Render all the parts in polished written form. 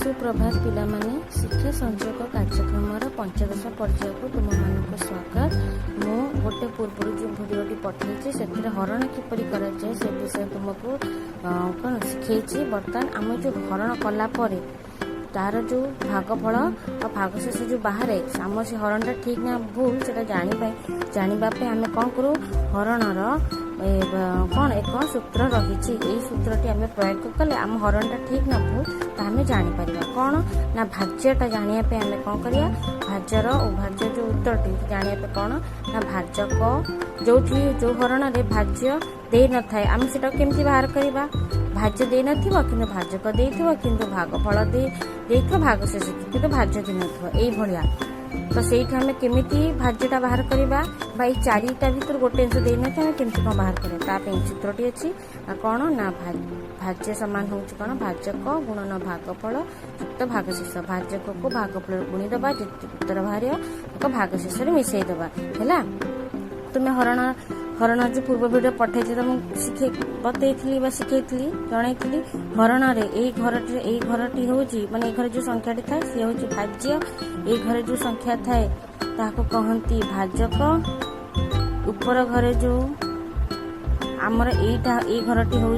सुप्रभात पिलामाने शिक्षा संचयक कार्यक्रम पंचदश पर्याय को तुम मानक स्वागत। मु गोटे पूर्व जो भिडियोटी पठाई से हरण किपरि कराए से विषय तुमको कौन शिखई। बर्तमान आम जो हरण कलापर तार जो भागफल और भागशेष जो बाहर आम से हरणटा ठीक ना भूल से जानापी आम कौन करूँ हरणर कौन एक सूत्र रही सूत्रटी आम प्रयोग कले आम हरणटा ठीक ना भूल तो आम जापर कौन ना भाज्यटा जानापी आम कौन करिया भाज्यर और भाज्य जो उत्तरटी जानापी कौन ना भाजक जो हरण में भाज्य दे न थाए आम से केमती बाहर करवा भाज्य दे नथिबो किंतु भाजक देइथिबो किंतु भागफल देइथिबो भागशेष किंतु भाज्य दे नथिबो एई भलिया तो सेठी हमें केमिति भाज्यटा बाहर करबा बा ए चारिटा भीतर गोटे अंश दे नथि हमें केमिति कोन बाहर करे ता पे सूत्रटी अछि कोन ना भाज्य समान होउछि कोन भाजक गुणन भागफल युक्त भागशेष भाजक को भागफल गुणी दबा जेति उत्तर बाहर को भागशेष रे मिसई दबा हैला। तुमे हरण जो पूर्व भिडियो पठाई तुमको बतई शिखई जनई हरण घरटी हूँ माने घर जो संख्या थाए सी हूँ भाज्य ये घर जो संख्या थाए ताको कहती भाजक ऊपर घरे जो आमर एटा ए घरटी हूँ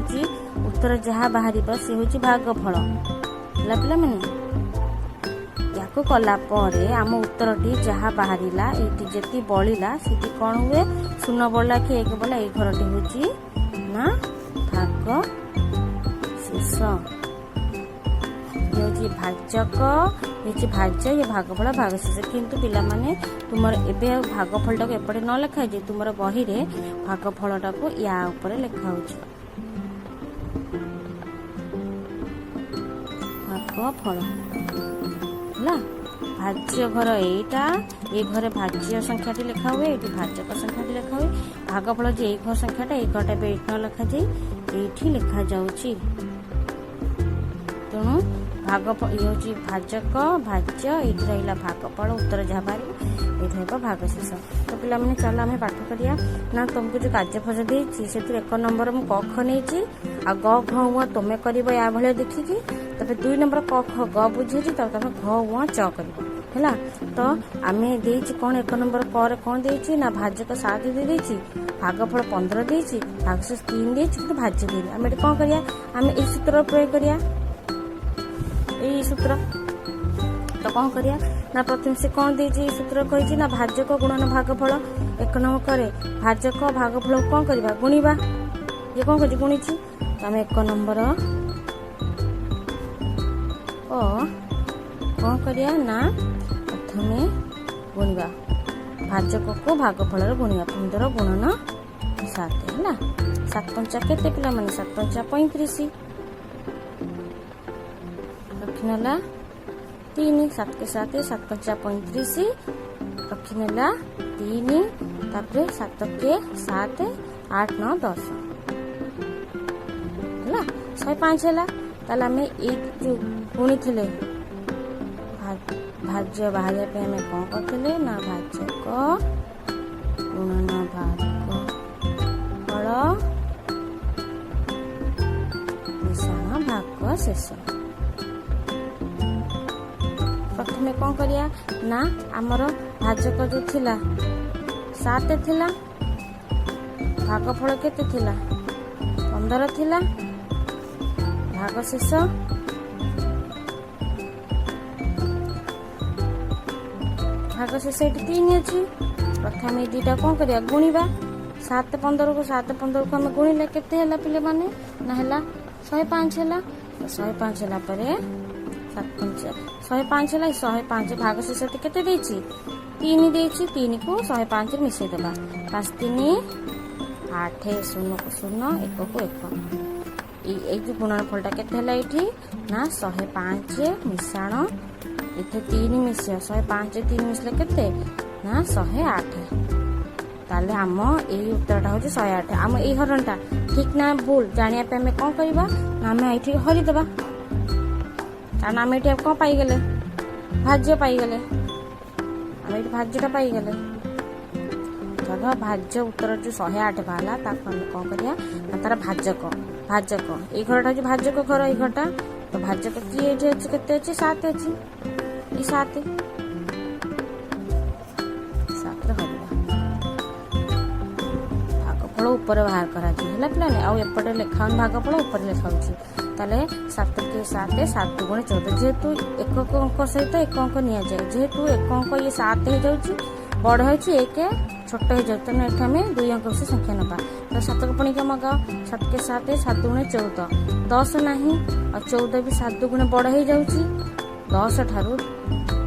उत्तर जहाँ बाहर सी हूँ भागफल है पिला माने को कला परे आम उत्तरटी जहाँ बाहरिला एटी जेती बलिला सेठी कौन हुए शून्य बड़ा कि एक बड़ा ये घरटी हूँ ना भाग शेष ये भाजक ये भाज्य ये भागफल भागशेष किंतु पिला माने तुमर एबे भागफल टाको एपटे न लिखा जे तुमर बही रे भागफल टाको या ऊपर लिखा होछि भागफल है भाज्य घर एटा ये घरे भाज्य संख्याटी लिखा हुए ये भाजक संख्याटी लिखा हुए भागफल जो ये घर संख्याटा ये घरटा न लिखा जाए ये लिखा जाउची तेणु भागफल ये हूँ भाजक भाज्य ये रहा भागफल उत्तर जहाँ बाहर ये भागशेष। तो पिला माने चल आम पाठ करिया ना तुमको जो कार्यफल देती से एक नंबर मु क ख नहीं आ ग घ उ तुम कर या भाया देखिकी तब 2 नंबर क ख ग बुझे तब घ उ च कर तो आम दे कौन 1 नंबर क कौन दे ना भाजक 7 दे भागफल 15 दे भागशेष 3 दे तो भाज्य दे आम कौन करिया आम ये सूत्र प्रयोग करिया यही सूत्र तो कौन करिया ना प्रथम से कौन दे सूत्र कही ना भाजक गुणन भागफल 1 नंबर करे भाजक भागफल कौन करवा गुणवा ये कौन कर गुणी तो आम 1 नंबर कौन करिया ना प्रथमे गुणवा भाजक को भागफल गुणवा 15 गुणन 7 है 7 पंचा केते पिला माने 7 पंचा 35 रखिनेला 3 7 के 7 7 पंचा 35 रखिनेला 3 तापर 7 के 7 8 9 10 है 105 है ताला में एक जो गुणी थे भाज्य बाहर पे हमें कौन करते ना भाजक गुणन भागफल मिश्रण भागशेष। प्रथमे कौन करिया ना आमर भाजक जो थिला 7 थिला भागफल केते थिला 15 थिला भागशेष भागशेष 3 अच्छी प्रथम ये 2टा कौन करिया गुणवा 7 15 को 7 15 को हमें गुणिले केते हला पिले माने ना हला 105 हला 105 हला परे 7 5 105 हला 105 भागशेष केते देछि 3 देछि 3 को 105 मिसई देबा 5 3 8 0 को 0 1 को 1 ये जो गुणनफलटा केते हला एठी ना 105 मिश्रण इथे 3 मिस 105 3 मिसले केते ना 108 ताले आम यही उत्तरटा हूँ 108 आम यही हरणटा ठीक ना भूल जानिया पे हमें कौन करवा ना आम ये हरिदेवा कारण आम ये कौन पाईगले भाज्य पाईगले आम ये भाज्यटा पाईगले चलो भाज्य उत्तर जो 108 बाहर ताको आम कौन करिया तार भाजक भाजक ये घरटा हूँ भाजक घर ये घरटा तो भाजक किए एठी अछि केते अछि 7 अछि ई 7 रे हरिबा भागफल ऊपर बाहर करा जी हला पिलाने आ एपटे लेखाउन भागफल ऊपर लेखाउछि ताले 7 के 7 7 गुणे 14 जेहेतु एकक अंक सहित एक अंक निया जाए जेहेतु एक अंक ये 7 हे जाउछि बड़ होछि एक छोट हो जाए तो एठा में 2 अंक से संख्या नबा तो 7 को पणी का मगा 7 के 7 7 गुणे 14 10 नहीं और 14 भी 7 गुणे बड़ हो जाउछि 10 ठारू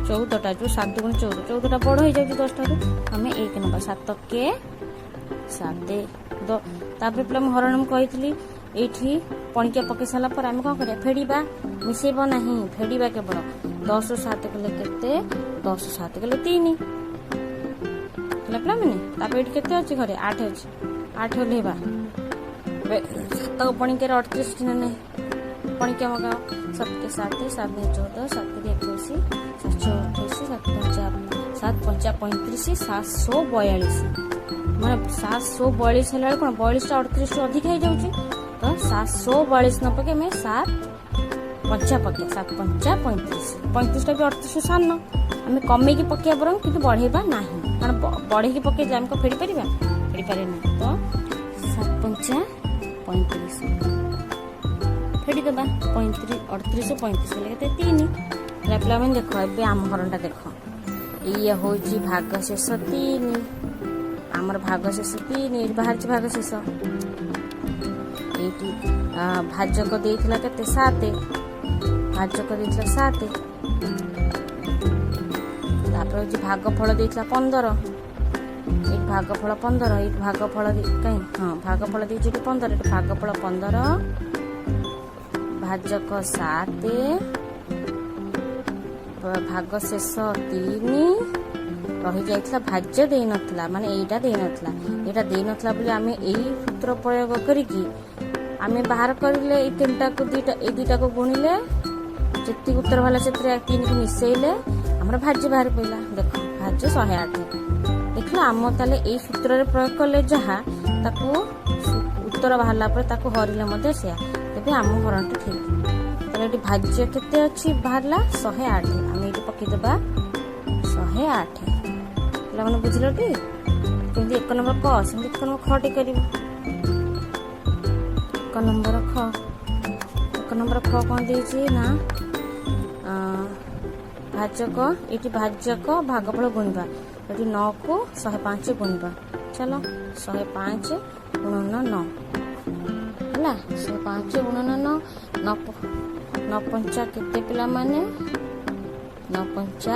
14 टा जो 7 गुणे 14 टा बड़ हो जाउछि 10 ठारू हमें 1 नबा 7 के 7 दो तापर प्लम हरण में कहितली एठी पणिका पके साला पर हम कोन करिया फेडीबा मिसेबो नहीं फेडीबा केवल 10 7 कले केते 10 7 कले 3 लपला मने तापर एठी केते अछि घरे 8 अछि 8 लेबा तो पणिका 38 दिन नहीं पणिका मगाओ 7 के 7 7 में 14 7 के 21 7 5 35 742 माने 742 हला कोन 42 टा 38 टू अधिक हे जाउची तो 742 न पके में 7 5 पके 7 5 35 35 टा भी 38 सान हमें कमे की पके बरं किंतु बढ़ेबा नहीं कारण बढ़े की पके जाम को फेडी पारे ना तो 7 5 35 फेडी दबा 35 38 35 लेके 3 लेपला में देखो ए आम हरणटा देखो ये होची भाग शेष 3 आमर भाग शेष 3 बाहर भाग शेष एटी भाजक देइथिला केते 7 भाजक देइथिला 7 तापर जे भागफल देइथिला 15 एक भागफल 15 एक भागफल काई हां भागफल देइछि 15 एक भागफल 15 भाजक 7 भाग शेष 3 रही जाइथिला भाज्य देइ नथला माने एटा देइ नथला बोली आमे एई सूत्र प्रयोग करिकी आमे बाहर करिले ए तीनटा को दुईटा को गुणिले जति उत्तर वाला से 3 को मिसेइले हमरा भाज्य बाहर पइला देखो भाज्य 108 देखला आम ताले एई सूत्र रे प्रयोग करले जहा ताको उत्तर बाहरला पर ताको हरिले मध्ये से तबे आम हरणटा ठीक ताले एटी भाज्य केते अछि बाहरला 108 आमे एटी पक्की देबा 108 ला माने बुझलो टी केंदी 1 नंबर क सेंदी 1 नंबर खटी करिवो 1 नंबर ख कौन देछि ना भाजक एटी भाजक भागफल गुणिबा एटी 9 को 105 गुणिबा चलो 105 गुणन 9 हला 105 गुणन 9 9 5 केते पिला माने 9 5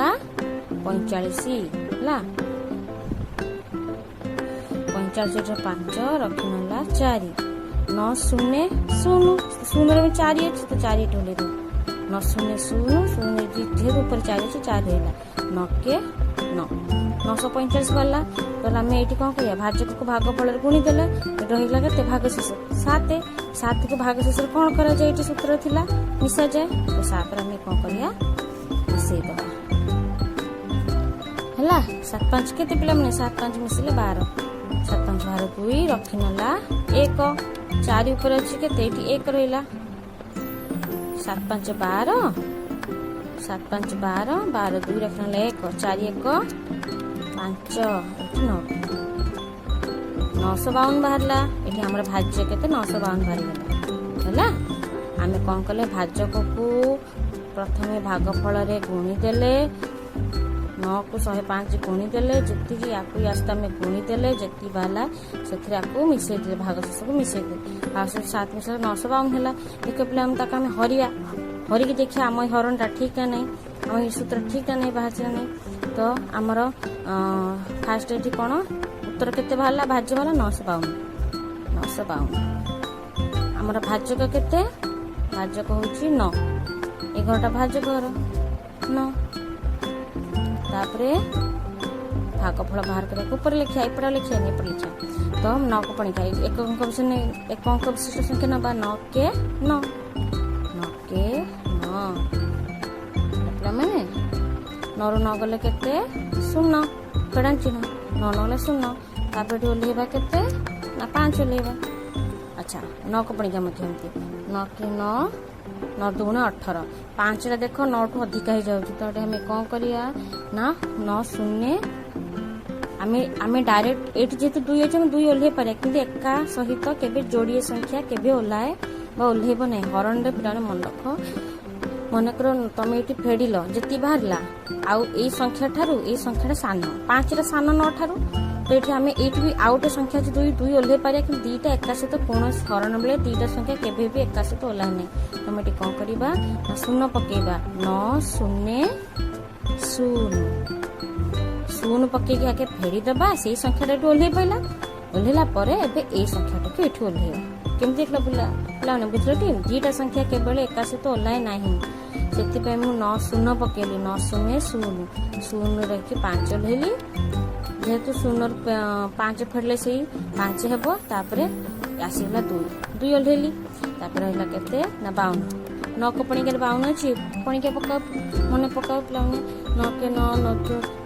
45 हला 45 5 रखिनला 4 9 0 0 0 रे 4 अछि तो 4 टोले दो 9 0 0 0 जे ऊपर 4 अछि 4 रहला 9 के 9 945 गला तो हमें एटी कोन करिया भाजक को भागफल रे गुणी देले रहिला केते भाग शेष 7 7 को भाग शेष कोन करा जाय एटी सूत्र थिला मिसा जाय तो 7 रे हमें कोन करिया मिसे दबा हला 7 5 केते पिला माने 7 5 मिसले 12 7 5 12 2 रखिनला 1 4 ऊपर अछि केते एटी 1 रहला 7 5 12 7 5 12 12 2 रखिनला 1 4 1 5 एटी 9 952 बाहरला एटी हमरा भाज्य केते 952 बाहर गेला आमे कोन कले भाजक को प्रथमे भागफल रे गुणी देले 9 को 105 गुणी देले जति की आकु आस्ता में गुणी देले जति बाला सेथरे आकु मिसे दे भाग शेष को मिसे दे आ 7 में 952 हैला एक प्ले हम ताका में हरिया हरि के देखिया हम हरणटा ठीक है नहीं हम सूत्र ठीक है नहीं बाहर नहीं तो हमर फास्ट एठी कोन उत्तर केते बाहरला भाज्य वाला 952 हमर भाज्यक केते भाज्यक होची 9 11टा भाज्यक 9 तापरे भागफल बाहर करे ऊपर लिखिया ऊपर लिखिया नहीं पर लिखिया तो हम 9 को पणी खाई एक अंक विशिष्ट संख्या नबा 9 के 9 माने 9 रो 9 गले केते 0 कडान चिन्ह 9 गले 0 तापर ओलेबा केते ना 5 ओलेबा अच्छा 9 को पणी का मध्यमती 9 के 9 9 दूने 18 5 देख 9 ठू अधिका हो जाऊँ तो आम कौन करिया ना 9 शून्य आम डायरेक्ट ये जेहतु 2 अच्छे 2 ओल्हे पारे कि एका सहित केबे जोड़िए संख्या केबे ओह्लाए ओह्लैब ना हरण पिला मन रख मनकर तुम ये फेड़िल जी बाहर आउ संख्या ठारू ये संख्या सान 5 सान 9 ठारू तो ये आम ये भी आउ गोटे संख्या अच्छे 2 ओह्लै पारे कि 2टा एका सहित कौन हरण बेले 2टा संख्या केबे भी एका सहित ओह्लाए ना तुम ये कौन करवा शून्य पकेबा 9 शून्य शून्य शून्य पकईकि आगे फेरीदबा से संख्या ओह्लै पाला ओह्लैला ए संख्या टाक ये ओह्लैबा केमती देखला पिलाने बुझल टी 2टा संख्या केवल एका सहित ओह्लाए ना से 9 शून्य पकेली 9 शून्य शून्य शून्य रखी 5 ओह्लैली जेहेतु शून्य 5 फेरले से 5 हेब तापर आसीगला 2 ओह्लैली तापर रहा केते ना 52 9 को पणिका 52 अच्छी पणिका पकाओ मन पकाओ पिलाने 9 के 9 9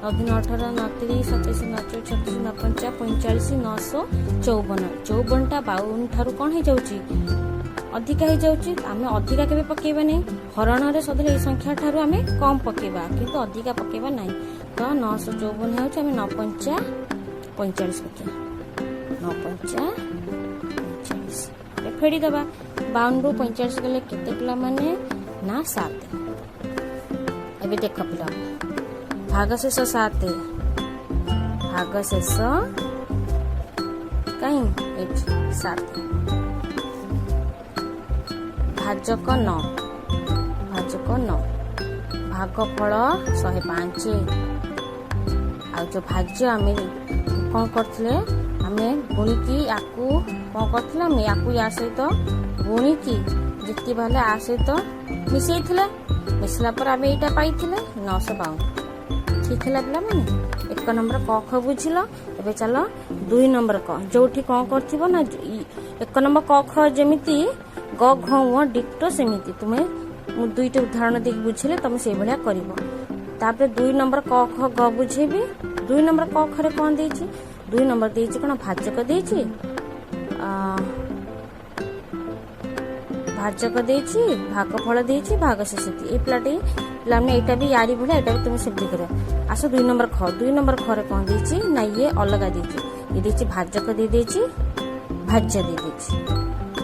9 18 9 30 27 9 36 9 45 954 54टा 52 ठारू कौन हो जाउची अधिका हो जाउची आम अधिका केबे पकेबा नहीं हरण रे सदले ए संख्या ठारू आम कम पकेबा किंतु अधिका पकेबा नहीं तो 954 होउची आम 9 5 45 पकेबा 9 5 45 फेड़ी दबा 52 रू 45 गले केते पिला माने ना 7 एबे देख पिला भागशेष 7 भागशेष कहीं 7 भाजक 9 भागफल 105 आ जो भाज्य आम कौन करथिले आमे गुणिकी याकू कौन करथिले आमे याकू या सहित गुणिकी जिति बाले आ सहित मिसैथिले मिसला पर आमे एटा पाइथिले 952 ठीक है पिला माने 1 नंबर क ख बुझिल एबे चलो 2 नंबर क जोठी कौन करथिबो ना 1 नंबर क ख जेमिति ग घ व डिक्टो सेमिति तुमे मु दुईटा उदाहरण देख बुझिले तुम से भलिया करिवो तापर 2 नंबर क ख ग बुझेबी 2 नंबर क ख रे कौन देछि 2 नंबर देछि कोन भाजक देछि भाजक देछि भागफल देछि भागशेष ए प्लाटी पिलाने एटा भी यारी भलिया एटा भी तुम सिद्धि कर आसो 2 नंबर ख रे कौन देछि ना ये अलगा देछि ये देछि भाजक दे देछि भाज्य दे देछि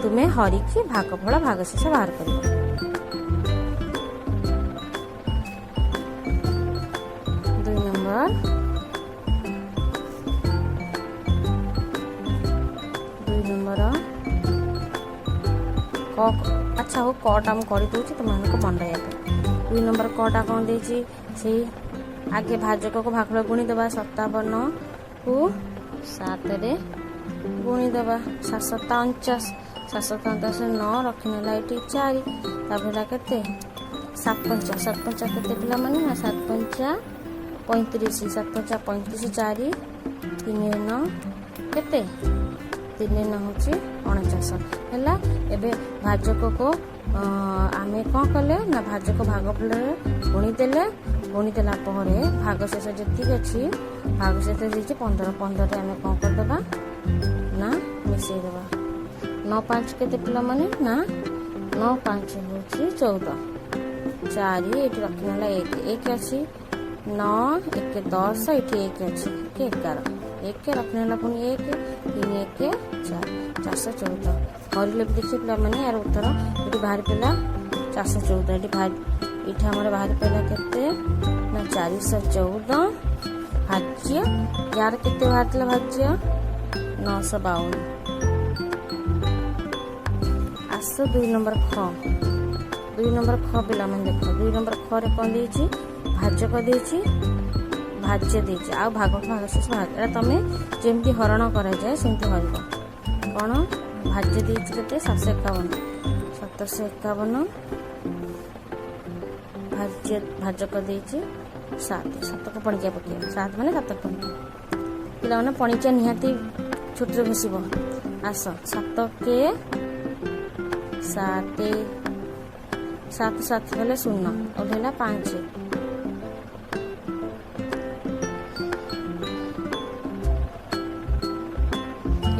तुम्हें हरिकी भागफल भागशेष बाहर करिवो 2 नंबर अच्छा हो कटा मुझे कर दूसरी तुम मन रहा 2 नंबर कटा कौन देछि से आगे भाजक को भागफल गुणी दबा 57 को 7 रे गुणी दबा 749 749 9 रखिनेला ये 4 तापर केते 7 5 केते पिला माने 7 5 35 7 5 35 4 3 9 केते 3 9 होची 49 हैला एबे भाजक को आमे कौन कले ना भाजक भागफल गुणी देला परे भागशेष जति अच्छी भागशेष देछि 15 15 रे आमे कौन कर दबा ना मिसै दबा 9 5 केते पिला माने ना 9 5 होची 14 4 एठी रखिनाला 1 1 अछि 9 1 10 एठी 1 अछि के 11 1 रखिनाला पुनी 1 3 1 4 414 हरिले भी देखिए पिला माने यार उत्तर ये बाहर पेला 414 ये बाहर इठा हमर बाहर पेला केते ना 414 भाज्य यार केते बाहरला भाज्य 952 आसो 2 नंबर ख पिला माने देखो 2 नंबर ख रे कोन देछि भाजक देछि भाज्य देछि आ भागफल भागशेष भाग एटा तमे जेमति हरण करा जाय सेमति हरिबो कोन भाज्य देछि केते 751 भाजक देछि 7 को पणिका पके 7 माने 7 पणिका पिला माने पणिका निहाती छोट रे घसिबो आस 7 के 7 7 7 गले 0 ओलेला 5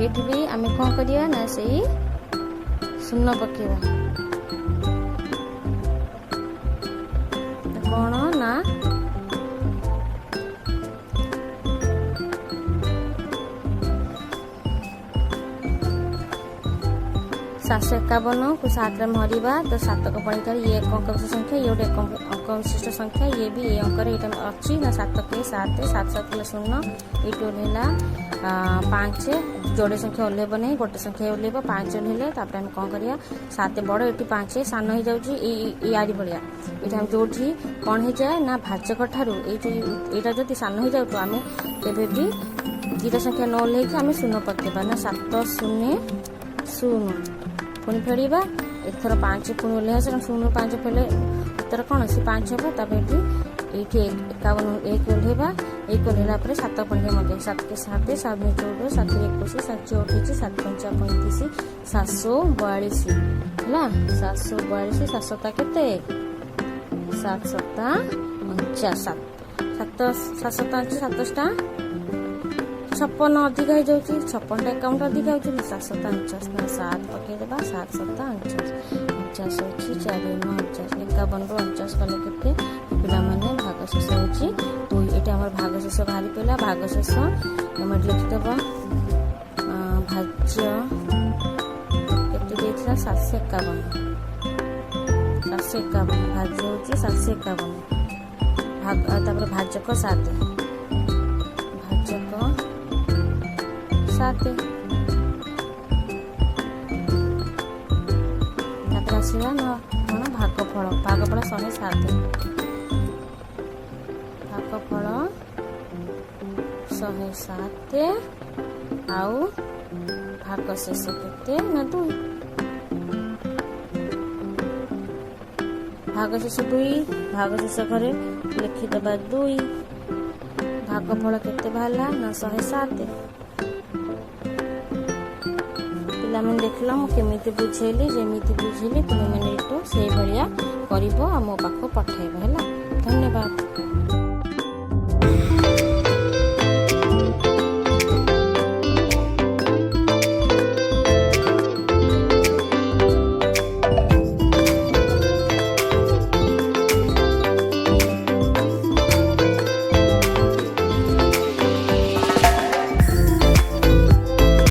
एठी भी आमे कोन करिया ना सेही ଶୂନ ପକେଇବା। କ'ଣ ନା 751 को 7 ରେ ହରିବା ତ 7କ ପଣିକାରେ ଇଏ ଏକ ଅଙ୍କ ବିଶିଷ୍ଟ ସଂଖ୍ୟା, ଇଏ ଗୋଟେ ଅଙ୍କ ବିଶିଷ୍ଟ ସଂଖ୍ୟା, ଇଏ ବି ଏ ଅଙ୍କରେ ଏଇଟା ଅଛି ନା 7 କେ 7 7 7 0 ଏଇଠୁ ଓହ୍ଲେଇଲା 5 ଯୋଡ଼େ ସଂଖ୍ୟା ଓହ୍ଲେଇବ ନାହିଁ, ଗୋଟେ ସଂଖ୍ୟା ଓହ୍ଲେଇବ 5 ଓହ୍ଲେଇଲେ ତାପରେ ଆମେ କ'ଣ କରିବା 7 ବଡ଼ ଏଠି 5 ସାନ ହେଇଯାଉଛି ୟାରି ଭଳିଆ। ଏଇଟା ଆମେ ଯୋଉଠି କ'ଣ ହେଇଯାଏ ନା ଭାଜକ ଠାରୁ ଏଇଟା ଯଦି ସାନ ହେଇଯାଉଥିବ ଆମେ କେବେ ବି ଦୁଇଟା ସଂଖ୍ୟା ନ ଓହ୍ଲେଇକି ଆମେ ଶୂନ ପକେଇବା ନା 7 0 0 ପୁଣି ଫେରିବା। ଏଥର 5 ପୁଣି ଓହ୍ଲେଇ ଆସିଲା 0 5 ଫେରିଲେ ଉତ୍ତର କ'ଣ ସେ 5 ହେବ। ତାପରେ ଏଇଠି 51 1 ଓହ୍ଲେଇବା, 1 ଓହ୍ଲେଇଲା ପରେ 7 ପଣିକା ମଧ୍ୟ 7 କେ 7 7 14 7 21 7 28 7 5 35 742 ହେଲା। 742 7 7 କେତେ 7 7 49 7 7 7 56 ଅଧିକା ହେଇଯାଉଛି, 56ଟା ଏକାଉଣ୍ଟ ଅଧିକା ହେଉଛି 7 7 49 7 ପକେଇଦେବା 7 7 49 50 ହେଉଛି 4 9 51ରୁ 49 କଲେ କେତେ ପିଲାମାନେ ଭାଗ ଶେଷ ହେଉଛି 2। ଏଇଟା ଆମର ଭାଗ ଶେଷ ବାହାରି ପଡ଼ିଲା। ଭାଗ ଶେଷ ଆମେ ଲେଖିଦେବା ଭାଜ୍ୟ କେତେ ଦେଇଥିଲା 751 ଭାଜ୍ୟ ହେଉଛି 751 ତାପରେ ଭାଜକ 7 ତାପରେ ଆସିଲା ନା କ'ଣ ଭାଗଫଳ 107 ଭାଗଫଳ 107 ଆଉ ଭାଗ ଶେଷ କେତେ ନା 2 ଭାଗ ଶେଷ 2 ଭାଗ ଶେଷ ଘରେ ଲେଖିଦେବା 2 ଭାଗଫଳ କେତେ ବାହାରିଲା ନା 107। ପିଲାମାନେ ଦେଖିଲ ମୁଁ କେମିତି ବୁଝେଇଲି, ଯେମିତି ବୁଝେଇଲି ତୁମେମାନେ ସେଇଭଳିଆ କରିବ ଆଉ ମୋ ପାଖକୁ ପଠାଇବ ହେଲା। ଧନ୍ୟବାଦ।